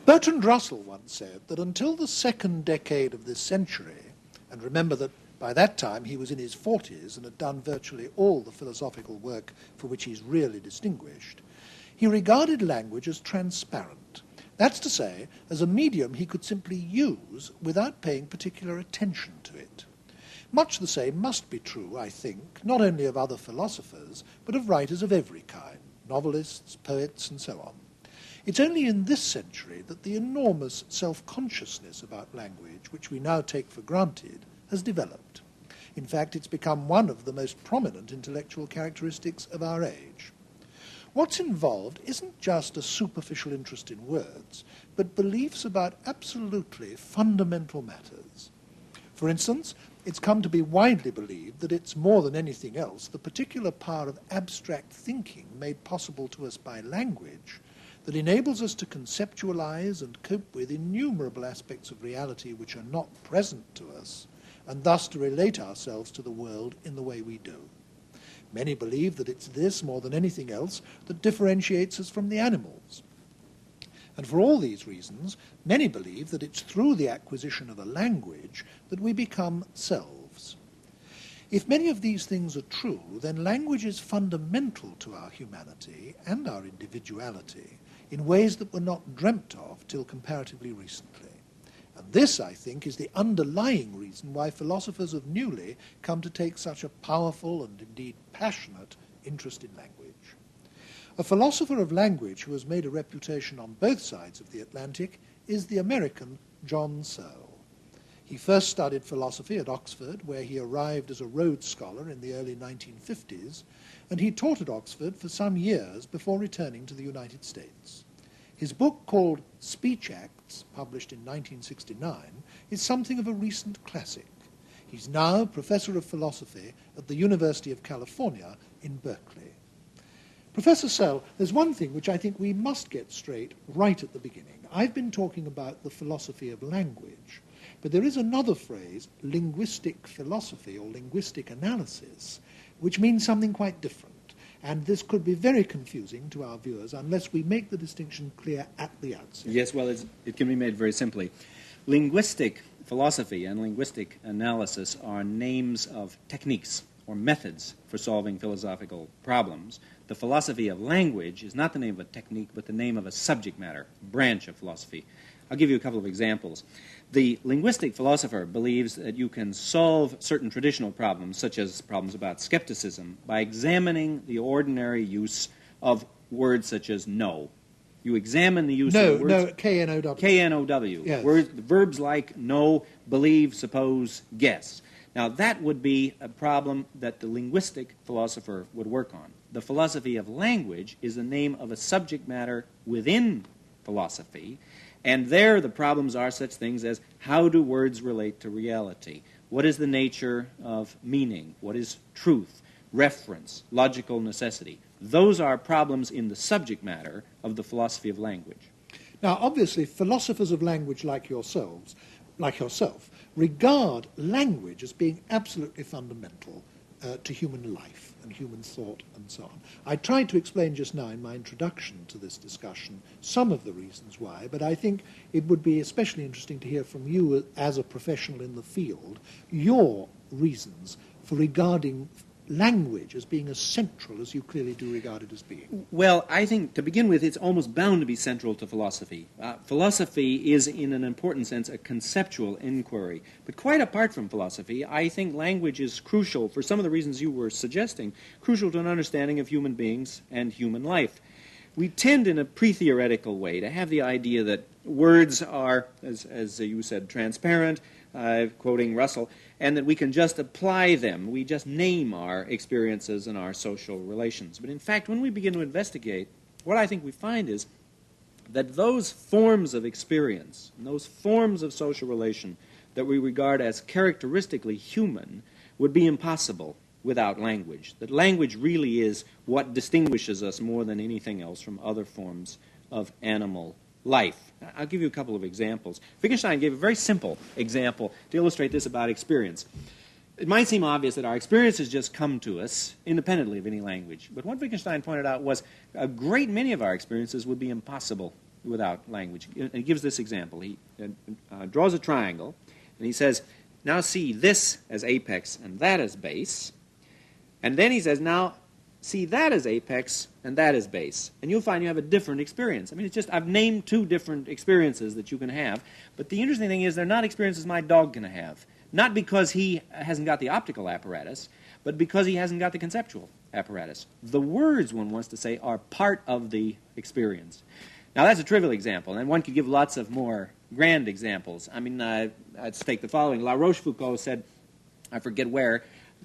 Bertrand Russell once said that until the second decade of this century, and remember that by that time he was in his 40s and had done virtually all the philosophical work for which he's really distinguished, he regarded language as transparent. That's to say, as a medium he could simply use without paying particular attention to it. Much the same must be true, I think, not only of other philosophers, but of writers of every kind, novelists, poets, and so on. It's only in this century that the enormous self-consciousness about language, which we now take for granted, has developed. In fact, it's become one of the most prominent intellectual characteristics of our age. What's involved isn't just a superficial interest in words, but beliefs about absolutely fundamental matters. For instance, it's come to be widely believed that it's more than anything else the particular power of abstract thinking made possible to us by language that enables us to conceptualize and cope with innumerable aspects of reality which are not present to us, and thus to relate ourselves to the world in the way we do. Many believe that it's this, more than anything else, that differentiates us from the animals. And for all these reasons, many believe that it's through the acquisition of a language that we become selves. If many of these things are true, then language is fundamental to our humanity and our individuality in ways that were not dreamt of till comparatively recently. And this, I think, is the underlying reason why philosophers of newly come to take such a powerful and indeed passionate interest in language. A philosopher of language who has made a reputation on both sides of the Atlantic is the American John Searle. He first studied philosophy at Oxford, where he arrived as a Rhodes Scholar in the early 1950s, and he taught at Oxford for some years before returning to the United States. His book, called Speech Acts, published in 1969, is something of a recent classic. He's now Professor of Philosophy at the University of California in Berkeley. Professor Searle, there's one thing which I think we must get straight right at the beginning. I've been talking about the philosophy of language, but there is another phrase, linguistic philosophy or linguistic analysis, which means something quite different. And this could be very confusing to our viewers unless we make the distinction clear at the outset. Yes, well, it can be made very simply. Linguistic philosophy and linguistic analysis are names of techniques or methods for solving philosophical problems. The philosophy of language is not the name of a technique, but the name of a subject matter, branch of philosophy. I'll give you a couple of examples. The linguistic philosopher believes that you can solve certain traditional problems, such as problems about skepticism, by examining the ordinary use of words such as know. You examine the use of words... No, K-N-O-W. K-N-O-W. Yes. Verbs like know, believe, suppose, guess. Now, that would be a problem that the linguistic philosopher would work on. The philosophy of language is the name of a subject matter within philosophy, and there the problems are such things as how do words relate to reality? What is the nature of meaning? What is truth, reference, logical necessity? Those are problems in the subject matter of the philosophy of language. Now, obviously, philosophers of language like yourself, regard language as being absolutely fundamental to human life and human thought and so on. I tried to explain just now in my introduction to this discussion some of the reasons why, but I think it would be especially interesting to hear from you as a professional in the field, your reasons for regarding language as being as central as you clearly do regard it as being. Well, I think, to begin with, it's almost bound to be central to philosophy. Philosophy is, in an important sense, a conceptual inquiry. But quite apart from philosophy, I think language is crucial, for some of the reasons you were suggesting, crucial to an understanding of human beings and human life. We tend, in a pre-theoretical way, to have the idea that words are, as you said, transparent, quoting Russell, and that we can just apply them. We just name our experiences and our social relations. But in fact, when we begin to investigate, what I think we find is that those forms of experience, and those forms of social relation that we regard as characteristically human would be impossible without language. That language really is what distinguishes us more than anything else from other forms of animal life. I'll give you a couple of examples. Wittgenstein gave a very simple example to illustrate this about experience. It might seem obvious that our experiences just come to us independently of any language, but what Wittgenstein pointed out was a great many of our experiences would be impossible without language. And he gives this example. He draws a triangle, and he says, now see this as apex and that as base. And then he says, now see that as apex and that as base. And you'll find you have a different experience. I mean, it's just, I've named two different experiences that you can have. But the interesting thing is they're not experiences my dog can have. Not because he hasn't got the optical apparatus, but because he hasn't got the conceptual apparatus. The words, one wants to say, are part of the experience. Now, that's a trivial example, and one could give lots of more grand examples. I mean, let's take the following. La Rochefoucauld said, I forget where,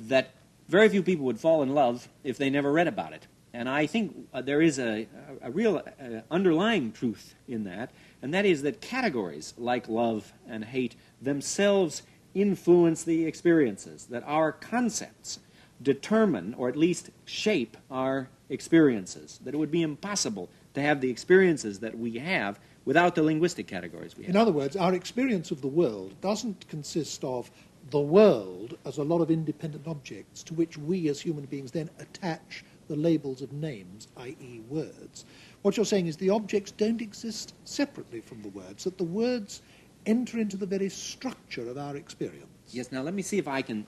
that very few people would fall in love if they never read about it. And I think there is a real underlying truth in that, and that is that categories like love and hate themselves influence the experiences, that our concepts determine, or at least shape, our experiences, that it would be impossible to have the experiences that we have without the linguistic categories we have. In other words, our experience of the world doesn't consist of the world as a lot of independent objects to which we as human beings then attach the labels of names, i.e. words. What you're saying is the objects don't exist separately from the words, that the words enter into the very structure of our experience. Yes, now let me see if I can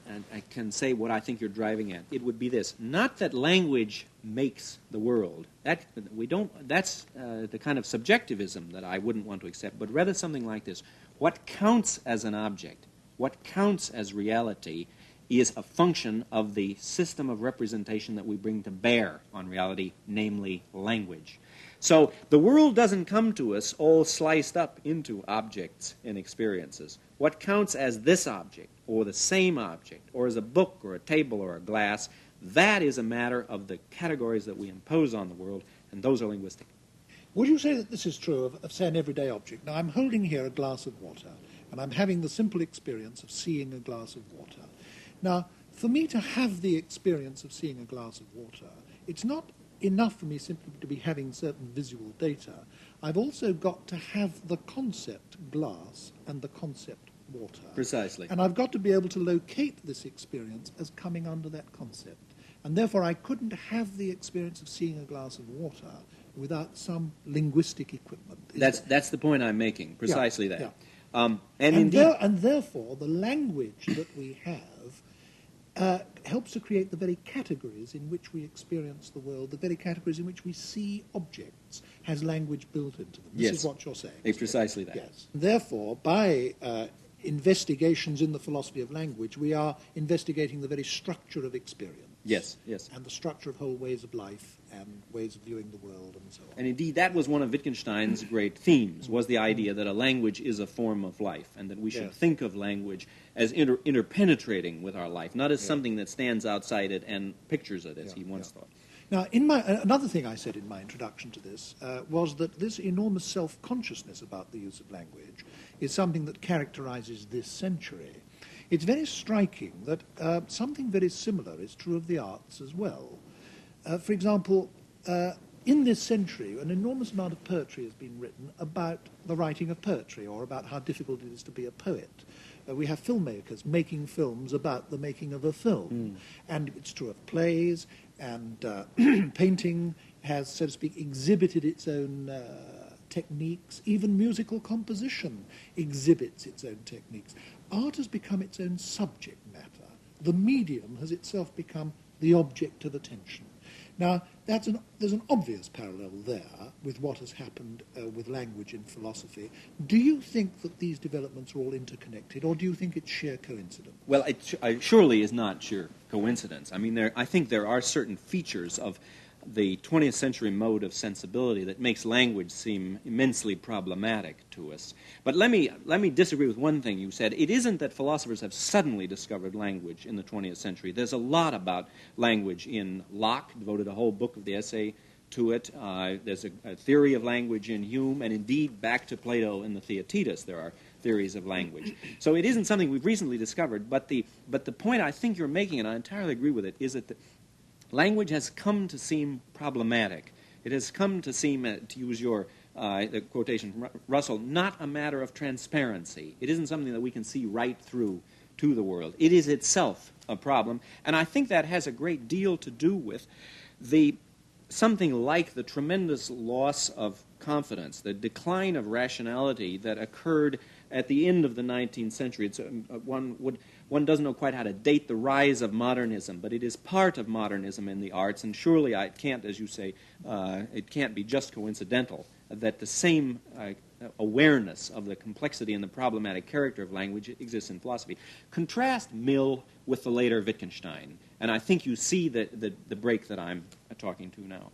say what I think you're driving at. It would be this: not that language makes the world. That's the kind of subjectivism that I wouldn't want to accept, but rather something like this. What counts as an object, what counts as reality, is a function of the system of representation that we bring to bear on reality, namely language. So the world doesn't come to us all sliced up into objects and experiences. What counts as this object, or the same object, or as a book, or a table, or a glass, that is a matter of the categories that we impose on the world, and those are linguistic. Would you say that this is true of say, an everyday object? Now, I'm holding here a glass of water, and I'm having the simple experience of seeing a glass of water. Now, for me to have the experience of seeing a glass of water, it's not enough for me simply to be having certain visual data. I've also got to have the concept glass and the concept water. Precisely. And I've got to be able to locate this experience as coming under that concept. And therefore I couldn't have the experience of seeing a glass of water without some linguistic equipment. That's the point I'm making, precisely yeah, that. Yeah. And therefore the language that we have helps to create the very categories in which we experience the world, the very categories in which we see objects, has language built into them. This is what you're saying. It's precisely that. Yes. Therefore, by investigations in the philosophy of language, we are investigating the very structure of experience. Yes, yes. And the structure of whole ways of life and ways of viewing the world and so on. And indeed, that was one of Wittgenstein's great themes, was the idea that a language is a form of life, and that we should think of language as interpenetrating with our life, not as something that stands outside it and pictures it, as he once thought. Now, another thing I said in my introduction to this was that this enormous self-consciousness about the use of language is something that characterizes this century. It's very striking that something very similar is true of the arts as well. For example, in this century, an enormous amount of poetry has been written about the writing of poetry, or about how difficult it is to be a poet. We have filmmakers making films about the making of a film. And it's true of plays, and painting has, so to speak, exhibited its own techniques. Even musical composition exhibits its own techniques. Art has become its own subject matter. The medium has itself become the object of attention. Now, there's an obvious parallel there with what has happened with language in philosophy. Do you think that these developments are all interconnected, or do you think it's sheer coincidence? Well, it surely is not sheer coincidence. I mean, I think there are certain features of the 20th century mode of sensibility that makes language seem immensely problematic to us. But let me disagree with one thing you said. It isn't that philosophers have suddenly discovered language in the 20th century. There's a lot about language in Locke, devoted a whole book of the essay to it. There's a theory of language in Hume, and indeed back to Plato and the Theaetetus there are theories of language. So it isn't something we've recently discovered, but the point I think you're making, and I entirely agree with it, is that language has come to seem problematic. It has come to seem, to use your the quotation from Russell, not a matter of transparency. It isn't something that we can see right through to the world. It is itself a problem, and I think that has a great deal to do with something like the tremendous loss of confidence, the decline of rationality that occurred at the end of the 19th century. One doesn't know quite how to date the rise of modernism, but it is part of modernism in the arts, and surely it can't, as you say, it can't be just coincidental that the same awareness of the complexity and the problematic character of language exists in philosophy. Contrast Mill with the later Wittgenstein, and I think you see the break that I'm talking to now.